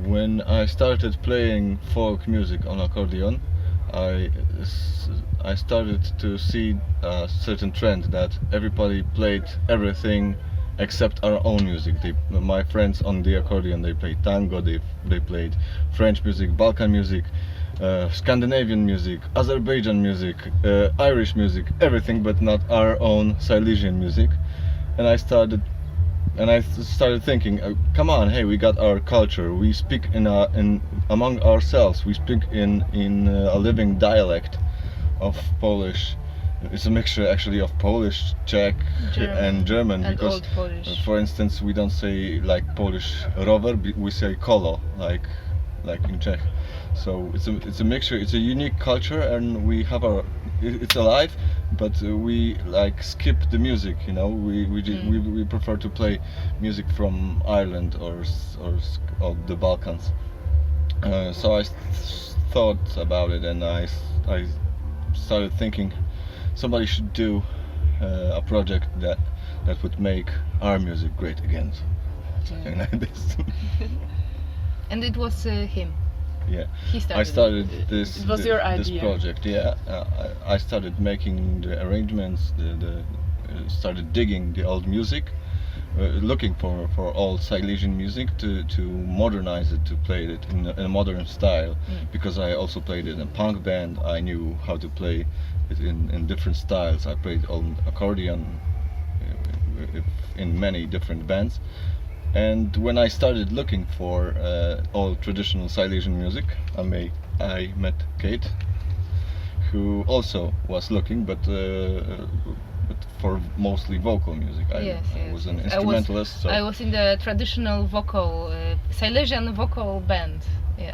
When I started playing folk music on accordion, I started to see a certain trend that everybody played everything except our own music. My friends on the accordion, they played tango, they played French music, Balkan music, Scandinavian music, Azerbaijan music, Irish music, everything but not our own Silesian music. And I started thinking, come on, hey, we got our culture. We speak in among ourselves. We speak in a living dialect of Polish. It's a mixture actually of Polish, Czech, and German. And because, Old Polish. For instance, we don't say like Polish rower, we say kolo, like in Czech. So it's a mixture. It's a unique culture, and we have it's alive, but we like skip the music. You know, we prefer to play music from Ireland or the Balkans. So I thought about it, and I started thinking somebody should do a project that would make our music great again. Something like this. And it was him. Yeah, He started. I started this. It was your this idea. project. Yeah, I started making the arrangements. Started digging the old music, looking for old Silesian music to modernize it, to play it in a modern style. Because I also played in a punk band. I knew how to play it in different styles. I played on accordion in many different bands. And when I started looking for all traditional Silesian music, I met Kate, who also was looking, but for mostly vocal music. I was an instrumentalist. I was in the traditional vocal, Silesian vocal band,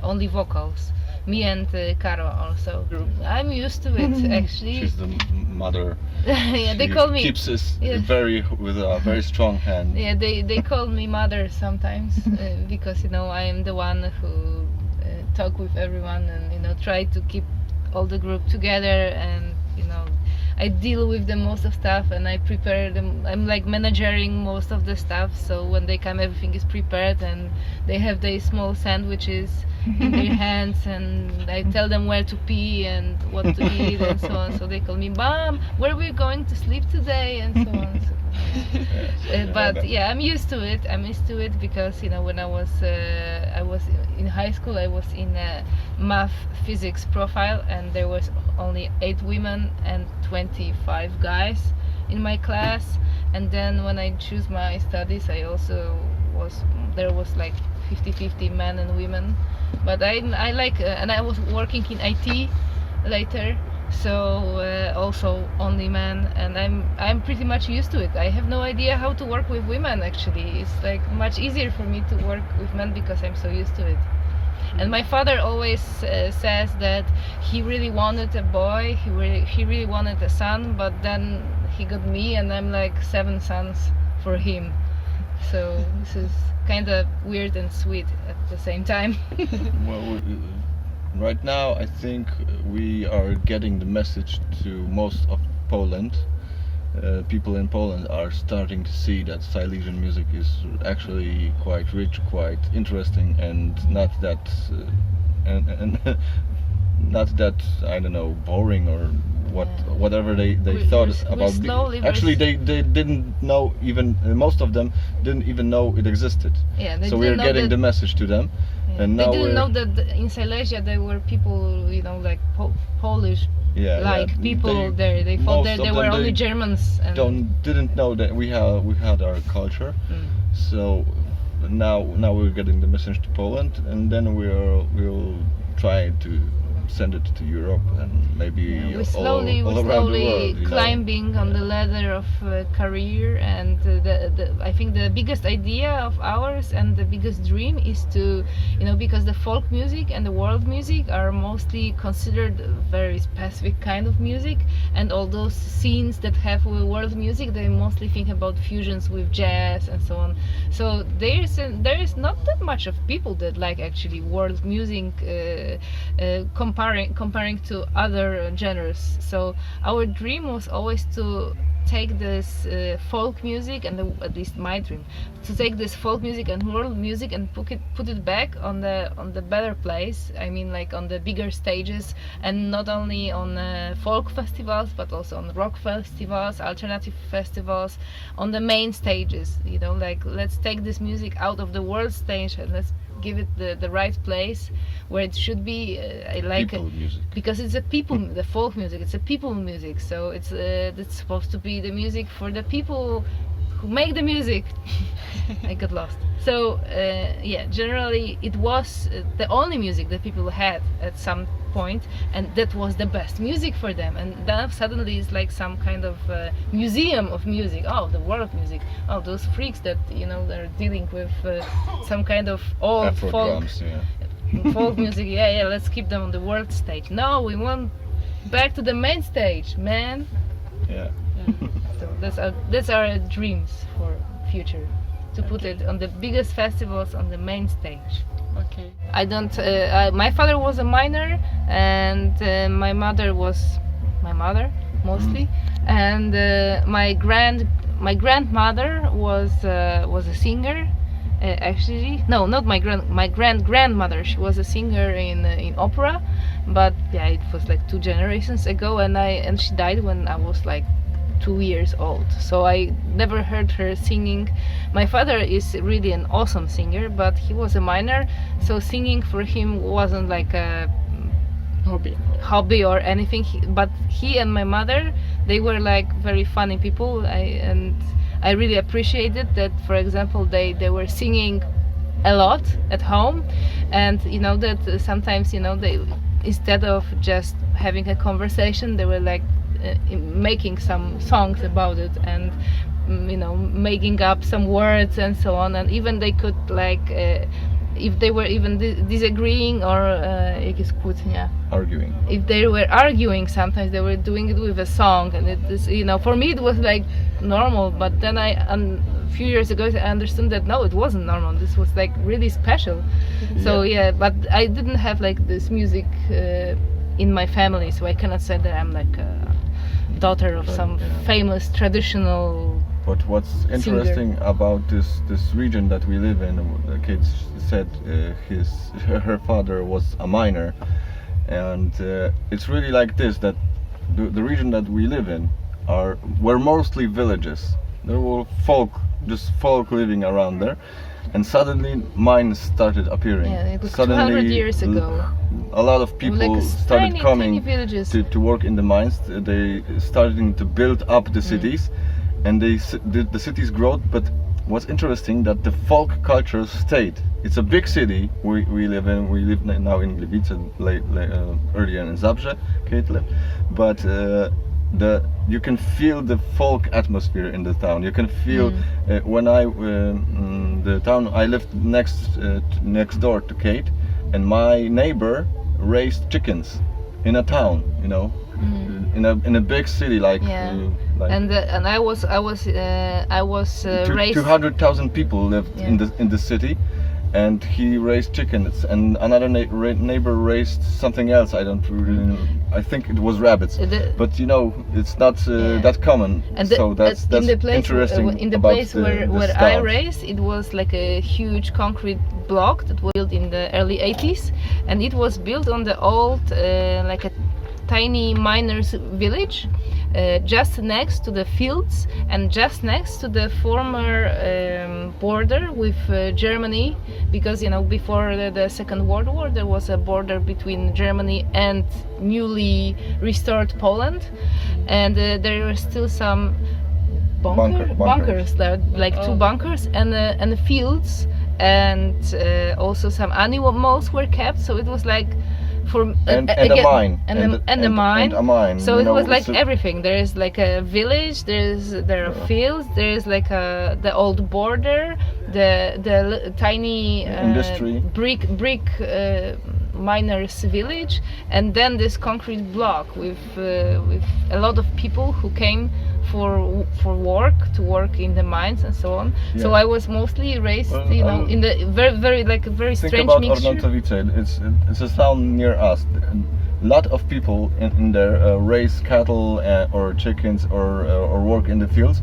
only vocals. Me and Karo also. I'm used to it actually. She's the mother. Yeah, they call me. Keeps us with a very strong hand. Yeah, they call me mother sometimes because I am the one who talk with everyone and try to keep all the group together, and I deal with the most of stuff, and I prepare them. I'm like managing most of the stuff, so when they come everything is prepared, and they have their small sandwiches in their hands, and I tell them where to pee and what to eat and so on. So they call me, Mom, where are we going to sleep today, and so on. But yeah, I'm used to it. Because when I was in high school, I was in a math physics profile, and there was only 8 women and 25 guys in my class. And then when I choose my studies, there was like 50-50 men and women. But I like and I was working in IT later, so also only men, and I'm pretty much used to it. I have no idea how to work with women actually. It's like much easier for me to work with men because I'm so used to it. And my father always says that he really wanted a boy, he really wanted a son, but then he got me, and I'm like 7 sons for him. So this is kind of weird and sweet at the same time. Well, right now I think we are getting the message to most of Poland. People in Poland are starting to see that Silesian music is actually quite rich, quite interesting, and not that and not that, I don't know, boring or whatever they thought about. Actually, they didn't know, even most of them didn't even know it existed. Yeah, so we're getting the message to them. Yeah. And now they didn't know that in Silesia there were people, like Polish people there. They thought that they were only Germans. And didn't know that we had our culture. So now we're getting the message to Poland, and then we'll try to send it to Europe, and maybe we're slowly all around the world, climbing on the ladder of career. And I think the biggest idea of ours and the biggest dream is to, because the folk music and the world music are mostly considered a very specific kind of music, and all those scenes that have world music, they mostly think about fusions with jazz and so on. So there is not that much of people that like actually world music comparing to other genres. So our dream was always to take this folk music and at least my dream, to take this folk music and world music and put it back on the better place. I mean, like on the bigger stages, and not only on folk festivals but also on rock festivals, alternative festivals, on the main stages. You know, like let's take this music out of the world stage and let's give it the right place where it should be. I like People music. because it's a people, the folk music, it's a people music, so it's supposed to be the music for the people who make the music. I got lost. So yeah, generally it was the only music that people had at some point, and that was the best music for them. And then suddenly it's like some kind of museum of music. Oh, the world music. Oh, those freaks that, you know, they're dealing with some kind of old Afro folk drums, yeah. folk music. Yeah, let's keep them on the world stage. No, we want back to the main stage, man. Yeah. So that's our dreams for future, to put it on the biggest festivals on the main stage. Okay. I don't. My father was a miner, and my mother was my mother mostly, and my grandmother was a singer. Actually, no, not my grandmother. She was a singer in opera, but yeah, it was like 2 generations ago, and she died when I was like 2 years old. So I never heard her singing. My father is really an awesome singer, but he was a miner, so singing for him wasn't like a hobby or anything. But he and my mother, they were like very funny people. I really appreciated that. For example, they were singing a lot at home, and you know that sometimes, you know, they, instead of just having a conversation, they were like making some songs about it, and you know, making up some words and so on. And even they could like if they were even disagreeing or Arguing. if they were arguing, sometimes they were doing it with a song, and it is, you know, for me it was like normal, but then a few years ago I understood that no, it wasn't normal. This was like really special. So yeah, but I didn't have like this music in my family, so I cannot say that I'm like a daughter of some famous traditional. But what's interesting about this region that we live in, the kids said her father was a miner, and it's really like this, that the region that we live in were mostly villages. There were just folk living around there, and suddenly mines started appearing. Yeah, it was suddenly 200 years ago. A lot of people Like started coming villages. to work in the mines. They started to build up the cities, and the cities growth. But what's interesting, that the folk culture stayed. It's a big city we live in. We live now in Gliwice, earlier in Zabrze, Kate lived. But you can feel the folk atmosphere in the town. You can feel when the town I lived next door to Kate, and my neighbor raised chickens in a town, you know, in a big city like. And I was raised. 200,000 people lived in the city, and he raised chickens, and another neighbor raised something else. I don't really know. I think it was rabbits, but you know, it's not that common. And so that's in the place, interesting. In the about place where I raised, it was like a huge concrete block that was built in the early 80s, and it was built on the old like a tiny miners' village. Just next to the fields and just next to the former border with Germany, because you know, before the Second World War there was a border between Germany and newly restored Poland, and there were still some bunkers there, like 2 bunkers and fields, and also some animals were kept. So it was like a mine. So it was like everything. There is like a village. There are fields. There is like the old border. tiny industry. brick miners village, and then this concrete block with a lot of people who came for work in the mines and so on. Yeah. So I was mostly raised, in the very like a very Think strange about mixture. Ornatowice. It's a town near us. A lot of people in there raise cattle or chickens or work in the fields,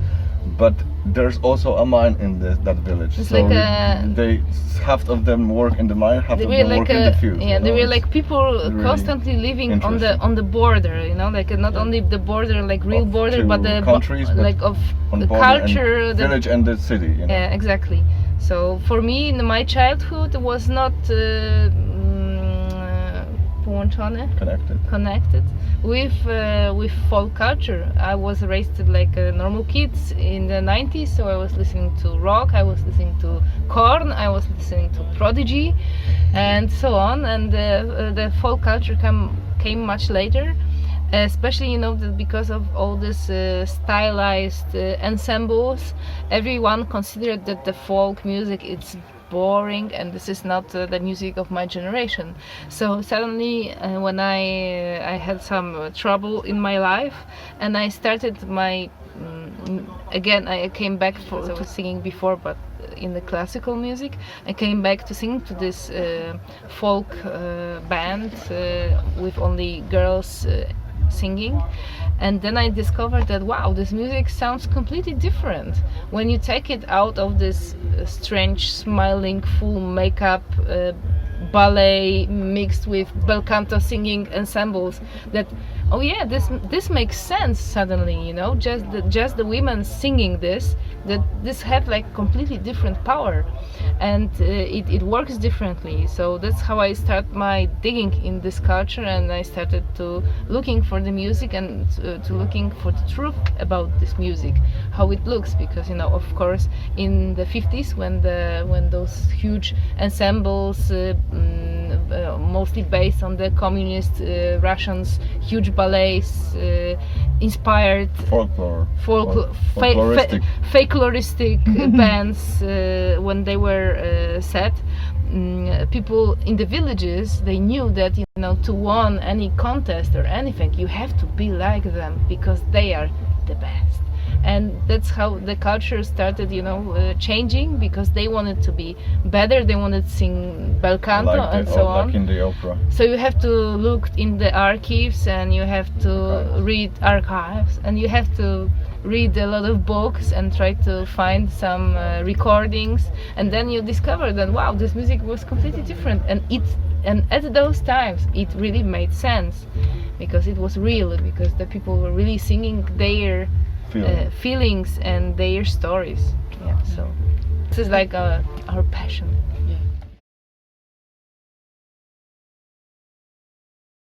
but there's also a mine in that village. It's so like a- half of them work in the mine, half of They them were work like in the fields. yeah, they were It's like people really constantly living interesting. on the border, like not Yeah. only the border, like real Of border, two but the countries, but like of on the border culture, and the village and the city. yeah, exactly. So for me, in my childhood, it was not połączone, connected with folk culture. I was raised like normal kids in the 90s, so I was listening to rock, I was listening to Korn, I was listening to Prodigy, and so on. And the folk culture came much later, especially because of all this stylized ensembles. Everyone considered that the folk music it's boring and this is not the music of my generation. So suddenly when I had some trouble in my life and I started my again I came back to singing before, but in the classical music I came back to sing to this folk band with only girls singing. And then I discovered that wow, this music sounds completely different when you take it out of this strange smiling full makeup ballet mixed with bel canto singing ensembles. That oh yeah, this makes sense suddenly, just the women singing this have like completely different power, and it works differently. So that's how I start my digging in this culture, and I started to looking for the music and to looking for the truth about this music, how it looks, because of course in the 50s when those huge ensembles mostly based on the communist Russians huge ballets inspired folkloristic bands when they were set, people in the villages, they knew that to win any contest or anything you have to be like them because they are the best. And that's how the culture started changing, because they wanted to be better, they wanted to sing bel canto and so on. Like in the opera. So you have to look in the archives, and you have to read archives, and you have to read a lot of books and try to find some recordings, and then you discover that wow, this music was completely different, and at those times it really made sense because it was real, because the people were really singing their feelings and their stories. Yeah, so this is like our passion.